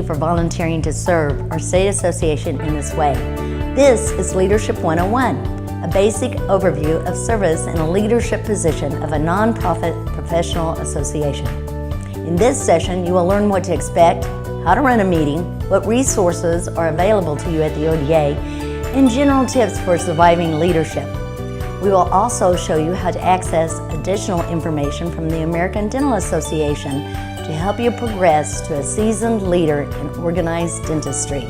for volunteering to serve our state association in this way. This is Leadership 101, a basic overview of service in a leadership position of a nonprofit professional association. In this session, you will learn what to expect, how to run a meeting, what resources are available to you at the ODA, and general tips for surviving leadership. We will also show you how to access additional information from the American Dental Association to help you progress to a seasoned leader in organized dentistry.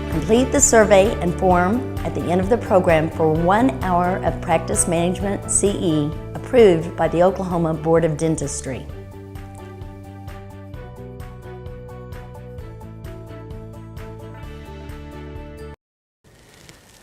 Complete the survey and form at the end of the program for 1 hour of practice management CE approved by the Oklahoma Board of Dentistry.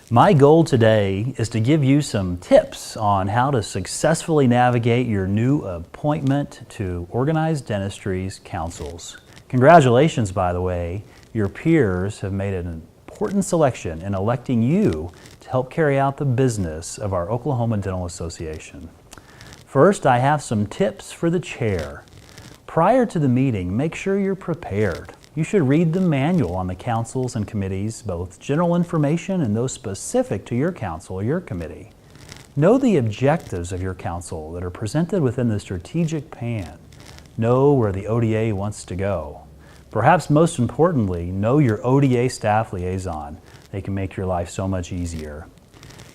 My goal today is to give you some tips on how to successfully navigate your new appointment to Organized Dentistry's councils. Congratulations, by the way. Your peers have made an important selection in electing you to help carry out the business of our Oklahoma Dental Association. First, I have some tips for the chair. Prior to the meeting, make sure you're prepared. You should read the manual on the councils and committees, both general information and those specific to your council or your committee. Know the objectives of your council that are presented within the strategic plan. Know where the ODA wants to go. Perhaps most importantly, know your ODA staff liaison. They can make your life so much easier.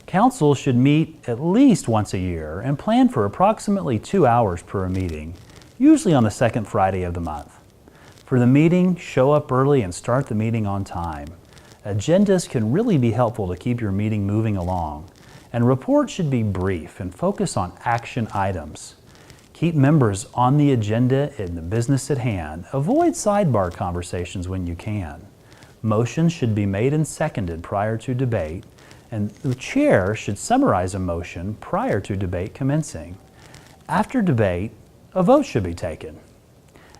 Councils should meet at least once a year and plan for approximately 2 hours per meeting, usually on the second Friday of the month. For the meeting, show up early and start the meeting on time. Agendas can really be helpful to keep your meeting moving along, and reports should be brief and focus on action items. Keep members on the agenda and the business at hand. Avoid sidebar conversations when you can. Motions should be made and seconded prior to debate, and the chair should summarize a motion prior to debate commencing. After debate, a vote should be taken.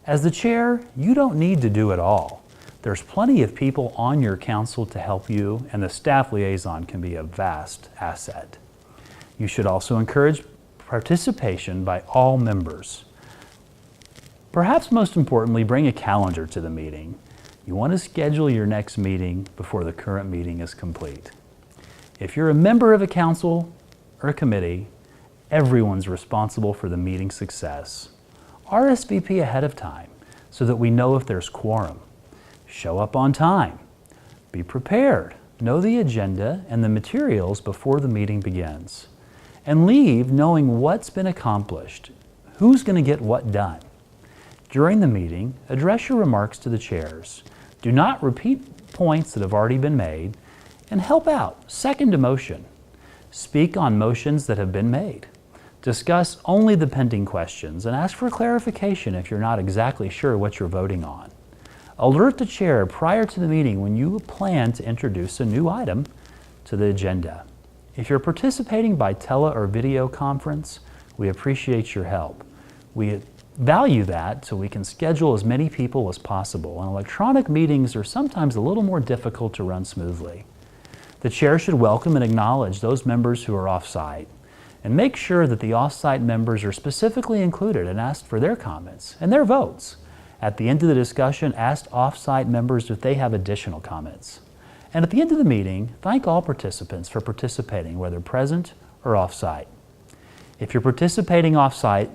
As the chair, you don't need to do it all. There's plenty of people on your council to help you, and the staff liaison can be a vast asset. You should also encourage participation by all members. Perhaps most importantly, bring a calendar to the meeting. You want to schedule your next meeting before the current meeting is complete. If you're a member of a council or a committee, everyone's responsible for the meeting's success. RSVP ahead of time so that we know if there's quorum. Show up on time. Be prepared. Know the agenda and the materials before the meeting begins. And leave knowing what's been accomplished, who's going to get what done. During the meeting, address your remarks to the chairs. Do not repeat points that have already been made, and help out. Second a motion. Speak on motions that have been made. Discuss only the pending questions and ask for clarification if you're not exactly sure what you're voting on. Alert the chair prior to the meeting when you plan to introduce a new item to the agenda. If you're participating by tele or video conference, we appreciate your help. We value that so we can schedule as many people as possible, and electronic meetings are sometimes a little more difficult to run smoothly. The chair should welcome and acknowledge those members who are off-site, and make sure that the off-site members are specifically included and asked for their comments and their votes. At the end of the discussion, ask off-site members if they have additional comments. And at the end of the meeting, thank all participants for participating, whether present or off-site. If you're participating off-site,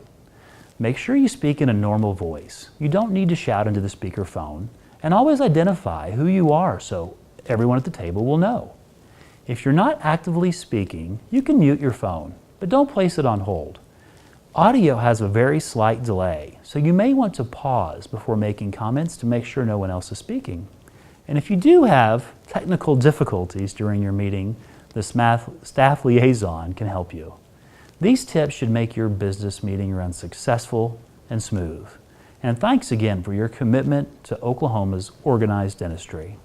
make sure you speak in a normal voice. You don't need to shout into the speakerphone, and always identify who you are so everyone at the table will know. If you're not actively speaking, you can mute your phone, but don't place it on hold. Audio has a very slight delay, so you may want to pause before making comments to make sure no one else is speaking. And if you do have technical difficulties during your meeting, the staff liaison can help you. These tips should make your business meeting run successful and smooth. And thanks again for your commitment to Oklahoma's organized dentistry.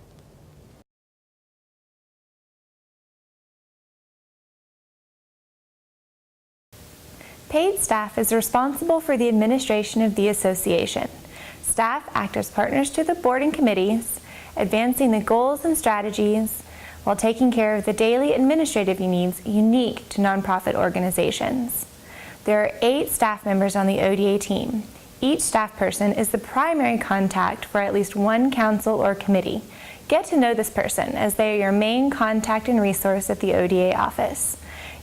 Paid staff is responsible for the administration of the association. Staff act as partners to the board and committees, advancing the goals and strategies while taking care of the daily administrative needs unique to nonprofit organizations. There are 8 staff members on the ODA team. Each staff person is the primary contact for at least one council or committee. Get to know this person as they are your main contact and resource at the ODA office.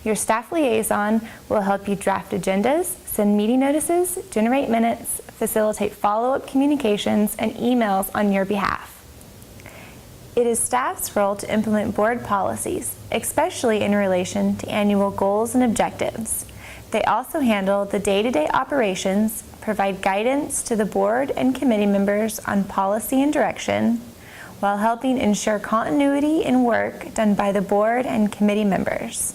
Your staff liaison will help you draft agendas, send meeting notices, generate minutes, facilitate follow-up communications, and emails on your behalf. It is staff's role to implement board policies, especially in relation to annual goals and objectives. They also handle the day-to-day operations, provide guidance to the board and committee members on policy and direction, while helping ensure continuity in work done by the board and committee members.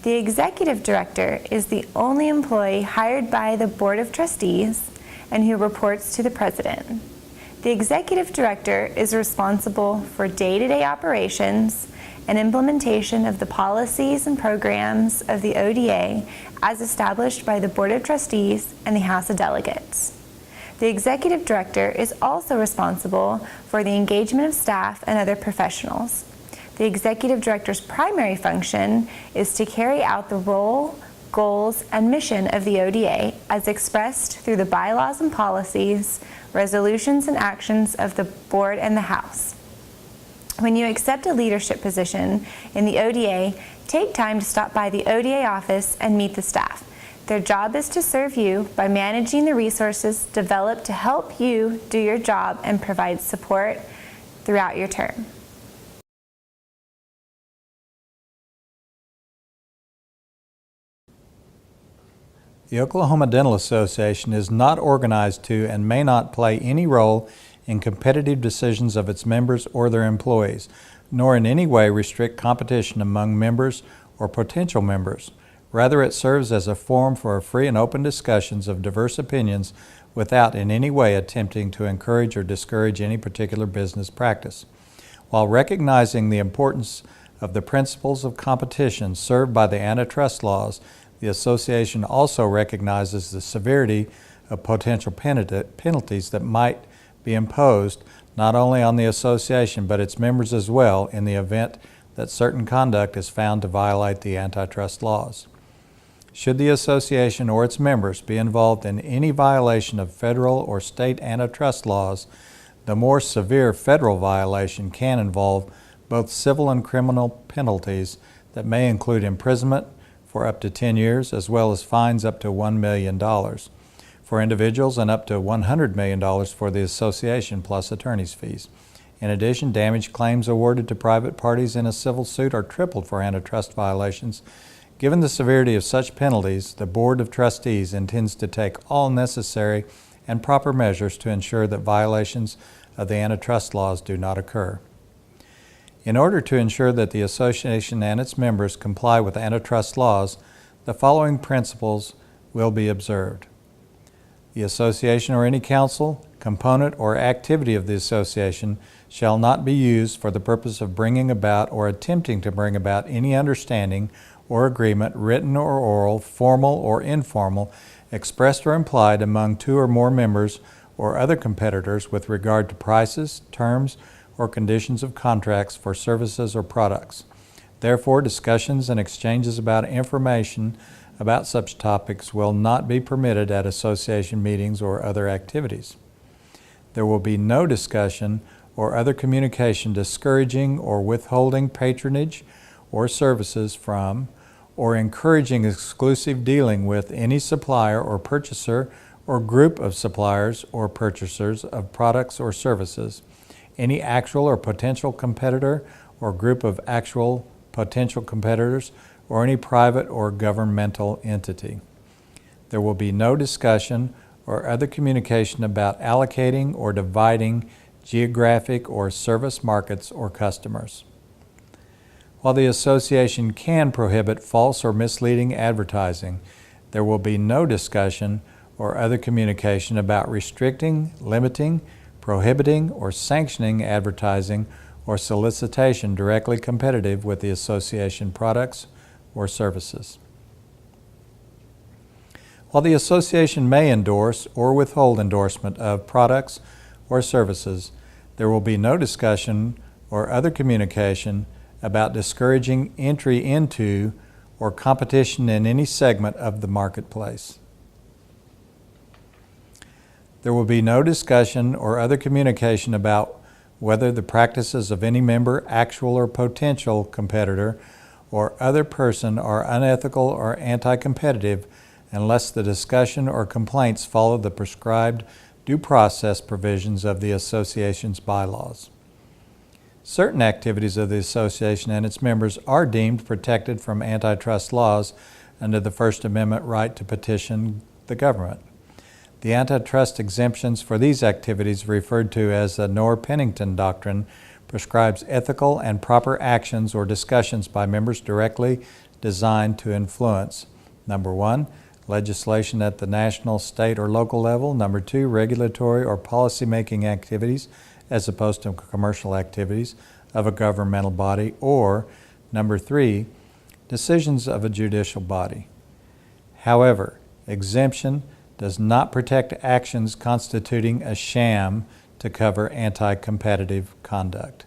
The executive director is the only employee hired by the Board of Trustees and who reports to the president. The executive director is responsible for day-to-day operations and implementation of the policies and programs of the ODA as established by the Board of Trustees and the House of Delegates. The executive director is also responsible for the engagement of staff and other professionals. The executive director's primary function is to carry out the role, goals, and mission of the ODA as expressed through the bylaws and policies, resolutions and actions of the board and the House. When you accept a leadership position in the ODA, take time to stop by the ODA office and meet the staff. Their job is to serve you by managing the resources developed to help you do your job and provide support throughout your term. The Oklahoma Dental Association is not organized to and may not play any role in competitive decisions of its members or their employees, nor in any way restrict competition among members or potential members. Rather, it serves as a forum for free and open discussions of diverse opinions without in any way attempting to encourage or discourage any particular business practice. While recognizing the importance of the principles of competition served by the antitrust laws, the association also recognizes the severity of potential penalties that might be imposed not only on the association but its members as well in the event that certain conduct is found to violate the antitrust laws. Should the association or its members be involved in any violation of federal or state antitrust laws, the more severe federal violation can involve both civil and criminal penalties that may include imprisonment for up to 10 years, as well as fines up to $1 million for individuals and up to $100 million for the association plus attorney's fees. In addition, damage claims awarded to private parties in a civil suit are tripled for antitrust violations. Given the severity of such penalties, the Board of Trustees intends to take all necessary and proper measures to ensure that violations of the antitrust laws do not occur. In order to ensure that the association and its members comply with antitrust laws, the following principles will be observed. The association or any council, component, or activity of the association shall not be used for the purpose of bringing about or attempting to bring about any understanding or agreement, written or oral, formal or informal, expressed or implied among two or more members or other competitors with regard to prices, terms, or conditions of contracts for services or products. Therefore, discussions and exchanges about information about such topics will not be permitted at association meetings or other activities. There will be no discussion or other communication discouraging or withholding patronage or services from or encouraging exclusive dealing with any supplier or purchaser or group of suppliers or purchasers of products or services, any actual or potential competitor or group of actual potential competitors, or any private or governmental entity. There will be no discussion or other communication about allocating or dividing geographic or service markets or customers. While the association can prohibit false or misleading advertising, there will be no discussion or other communication about restricting, limiting, prohibiting, or sanctioning advertising or solicitation directly competitive with the association products or services. While the association may endorse or withhold endorsement of products or services, there will be no discussion or other communication about discouraging entry into or competition in any segment of the marketplace. There will be no discussion or other communication about whether the practices of any member, actual or potential competitor, or other person are unethical or anti-competitive unless the discussion or complaints follow the prescribed due process provisions of the association's bylaws. Certain activities of the association and its members are deemed protected from antitrust laws under the First Amendment right to petition the government. The antitrust exemptions for these activities, referred to as the Noerr-Pennington Doctrine, prescribes ethical and proper actions or discussions by members directly designed to influence: number one, legislation at the national, state, or local level; number two, regulatory or policy-making activities as opposed to commercial activities of a governmental body; or number three, decisions of a judicial body. However, exemption does not protect actions constituting a sham to cover anti-competitive conduct.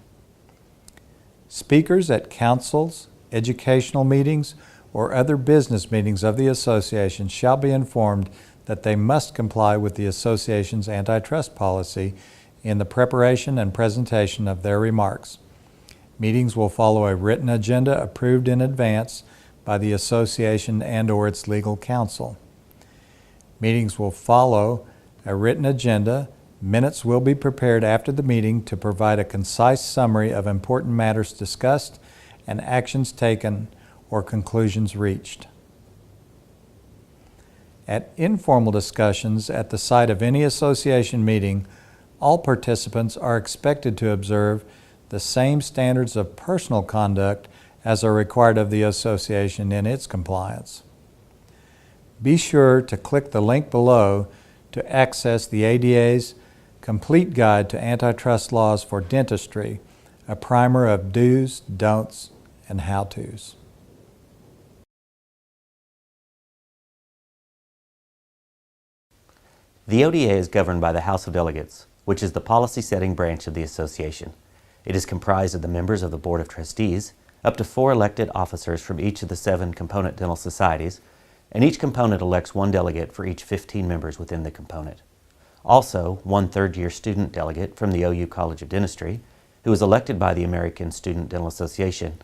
Speakers at councils, educational meetings, or other business meetings of the association shall be informed that they must comply with the association's antitrust policy in the preparation and presentation of their remarks. Meetings will follow a written agenda approved in advance by the association and/or its legal counsel. Meetings will follow a written agenda. Minutes will be prepared after the meeting to provide a concise summary of important matters discussed and actions taken or conclusions reached. At informal discussions at the site of any association meeting, all participants are expected to observe the same standards of personal conduct as are required of the association in its compliance. Be sure to click the link below to access the ADA's Complete Guide to Antitrust Laws for Dentistry, a primer of do's, don'ts, and how-tos. The ODA is governed by the House of Delegates, which is the policy-setting branch of the association. It is comprised of the members of the Board of Trustees, up to 4 elected officers from each of the 7 component dental societies, and each component elects 1 delegate for each 15 members within the component. Also, 1 third-year student delegate from the OU College of Dentistry, who is elected by the American Student Dental Association,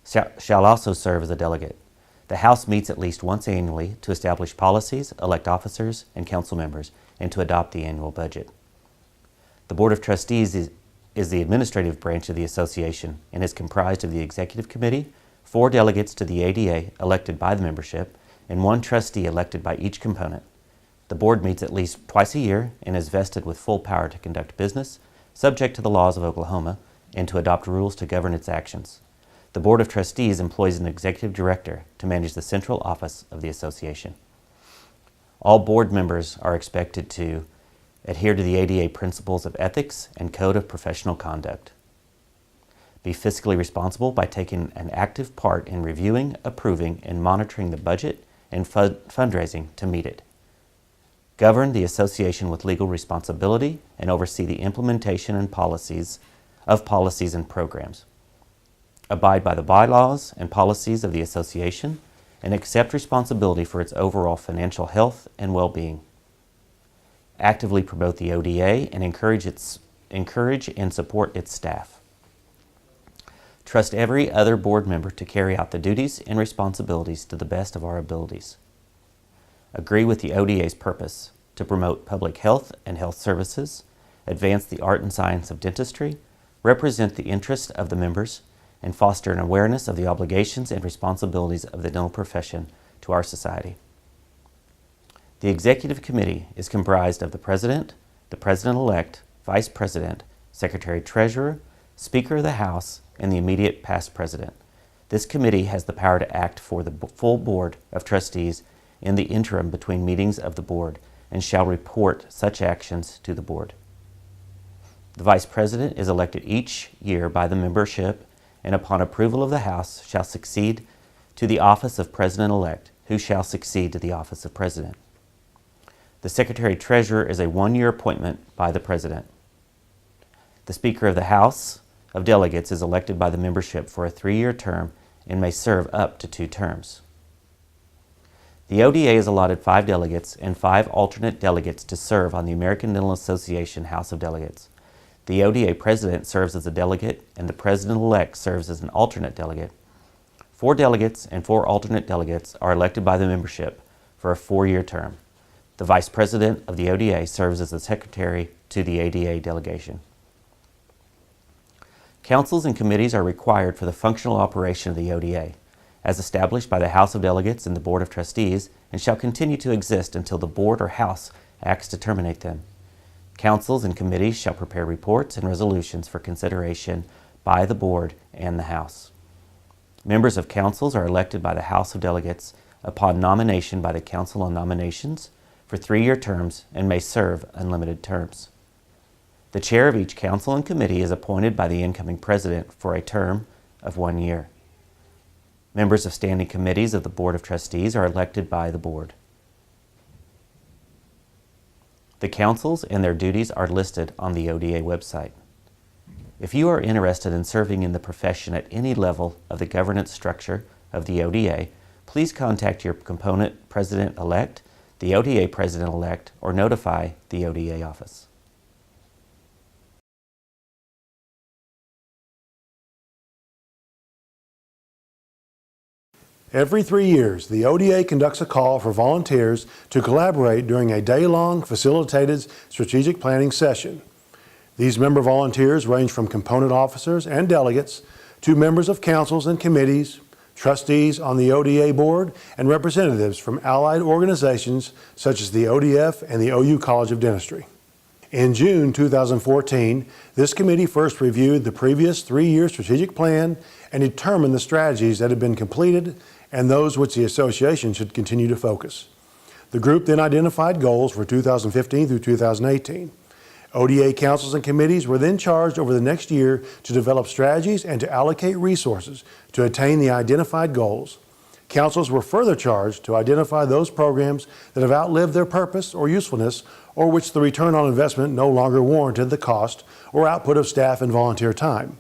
shall also serve as a delegate. The House meets at least once annually to establish policies, elect officers and council members, and to adopt the annual budget. The Board of Trustees is the administrative branch of the association and is comprised of the Executive Committee, 4 delegates to the ADA elected by the membership, and 1 trustee elected by each component. The board meets at least twice a year and is vested with full power to conduct business, subject to the laws of Oklahoma, and to adopt rules to govern its actions. The Board of Trustees employs an executive director to manage the central office of the association. All board members are expected to adhere to the ADA principles of ethics and code of professional conduct. Be fiscally responsible by taking an active part in reviewing, approving, and monitoring the budget and fundraising to meet it. Govern the association with legal responsibility and oversee the implementation and policies and programs. Abide by the bylaws and policies of the association and accept responsibility for its overall financial health and well-being. Actively promote the ODA and encourage and support its staff. Trust every other board member to carry out the duties and responsibilities to the best of our abilities. Agree with the ODA's purpose to promote public health and health services, advance the art and science of dentistry, represent the interests of the members, and foster an awareness of the obligations and responsibilities of the dental profession to our society. The Executive Committee is comprised of the President-elect, Vice President, Secretary-Treasurer, Speaker of the House, and the immediate past President. This committee has the power to act for the full Board of Trustees in the interim between meetings of the Board and shall report such actions to the Board. The Vice President is elected each year by the membership and upon approval of the House shall succeed to the office of President-elect, who shall succeed to the office of President. The Secretary-Treasurer is a 1-year appointment by the President. The Speaker of the House of Delegates is elected by the membership for a 3-year term and may serve up to 2 terms. The ODA is allotted 5 delegates and 5 alternate delegates to serve on the American Dental Association House of Delegates. The ODA president serves as a delegate and the president-elect serves as an alternate delegate. 4 delegates and 4 alternate delegates are elected by the membership for a 4-year term. The vice president of the ODA serves as the secretary to the ADA delegation. Councils and committees are required for the functional operation of the ODA, as established by the House of Delegates and the Board of Trustees, and shall continue to exist until the Board or House acts to terminate them. Councils and committees shall prepare reports and resolutions for consideration by the Board and the House. Members of councils are elected by the House of Delegates upon nomination by the Council on Nominations for 3-year terms and may serve unlimited terms. The chair of each council and committee is appointed by the incoming president for a term of 1 year. Members of standing committees of the Board of Trustees are elected by the Board. The councils and their duties are listed on the ODA website. If you are interested in serving in the profession at any level of the governance structure of the ODA, please contact your component president-elect, the ODA president-elect, or notify the ODA office. Every 3 years, the ODA conducts a call for volunteers to collaborate during a day-long facilitated strategic planning session. These member volunteers range from component officers and delegates to members of councils and committees, trustees on the ODA board, and representatives from allied organizations such as the ODF and the OU College of Dentistry. In June 2014, this committee first reviewed the previous 3-year strategic plan and determined the strategies that had been completed and those which the association should continue to focus. The group then identified goals for 2015 through 2018. ODA councils and committees were then charged over the next year to develop strategies and to allocate resources to attain the identified goals. Councils were further charged to identify those programs that have outlived their purpose or usefulness, or which the return on investment no longer warranted the cost or output of staff and volunteer time.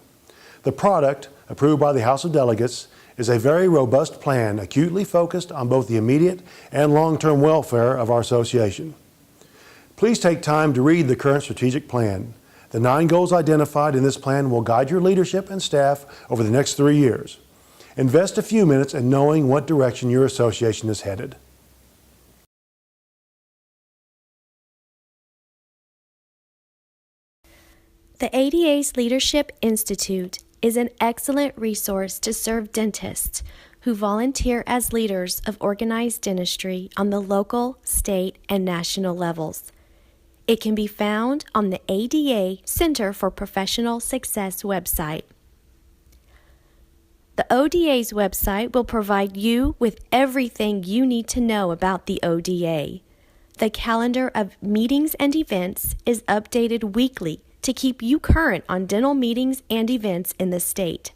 The product, approved by the House of Delegates, is a very robust plan acutely focused on both the immediate and long-term welfare of our association. Please take time to read the current strategic plan. The 9 goals identified in this plan will guide your leadership and staff over the next 3 years. Invest a few minutes in knowing what direction your association is headed. The ADA's Leadership Institute is an excellent resource to serve dentists who volunteer as leaders of organized dentistry on the local, state, and national levels. It can be found on the ADA Center for Professional Success website. The ODA's website will provide you with everything you need to know about the ODA. The calendar of meetings and events is updated weekly to keep you current on dental meetings and events in the state.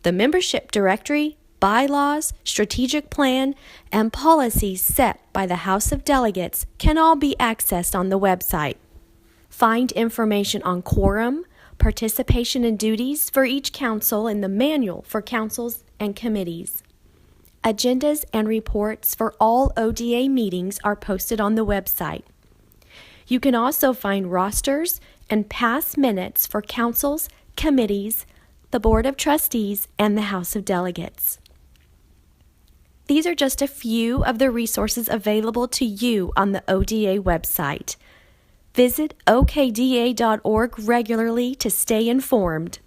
The membership directory, bylaws, strategic plan, and policies set by the House of Delegates can all be accessed on the website. Find information on quorum, participation and duties for each council in the manual for councils and committees. Agendas and reports for all ODA meetings are posted on the website. You can also find rosters and past minutes for councils, committees, the Board of Trustees, and the House of Delegates. These are just a few of the resources available to you on the ODA website. Visit okda.org regularly to stay informed.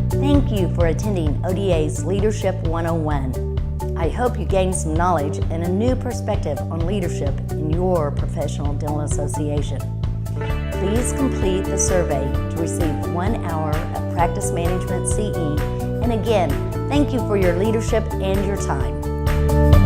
Thank you for attending ODA's Leadership 101. I hope you gained some knowledge and a new perspective on leadership in your professional dental association. Please complete the survey to receive 1 hour of Practice Management CE. And again, thank you for your leadership and your time.